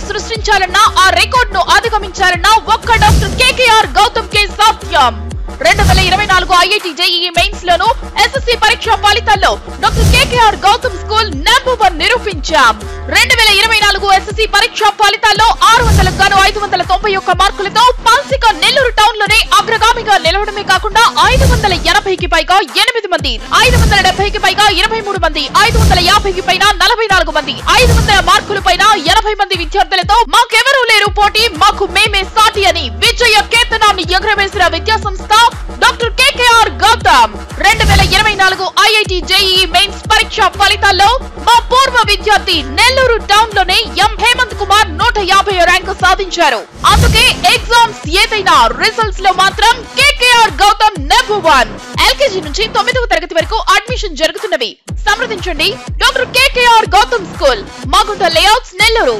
సృష్టించాలన్నా ఆ రికార్డ్ ను అధిగమించాలన్నా ఒక్క డాక్టర్ కేకేఆర్ గౌతమ్ కే సాధ్యం. 2024 ఐఐటి జేఈఈ మెయిన్స్ లోను ఎస్ఎస్సి పరీక్ష ఫలితాల్లో doctor KKR Gautam school number 1 నిరూపించాం. 2024 ఎస్ఎస్సి పరీక్ష ఫలితాల్లో 600 గాను 591 మార్కులతో పాల్సిక నెల్లూరు టౌన్ లోనే అగ్రగామిగా నిలవడమే కాకుండా 580కి పైగా 8 మంది, 570కి పైగా 23 మంది, 550కి పైన 44 మంది, 500 మార్కుల పైన 80 మంది విద్యార్థులతో మాకెవరూ లేరు పోటీ, మాకు మేమే సాటి అని విజయ కేతనాన్ని ఎగురవేసిన విద్యా సంస్థ doctor KKR Gautam. 2024 IIT JEE mains పరీక్ష ఫలితాల్లో మా పూర్వ విద్యార్థి నెల్లూరు టౌన్ లోనే ఎం హేమంత్ కుమార్ 150 ర్యాంకు సాధించారు. అందుకే ఎగ్జామ్స్ ఏదైనా రిజల్ట్స్ లో మాత్రం కేకేఆర్ గౌతమ్ నంబర్ 1. ఎల్కేజీ నుంచి 9వ తరగతి వరకు అడ్మిషన్ జరుగుతున్నవి. సంప్రదించండి doctor KKR Gautam school, Magunta layouts, Nellore.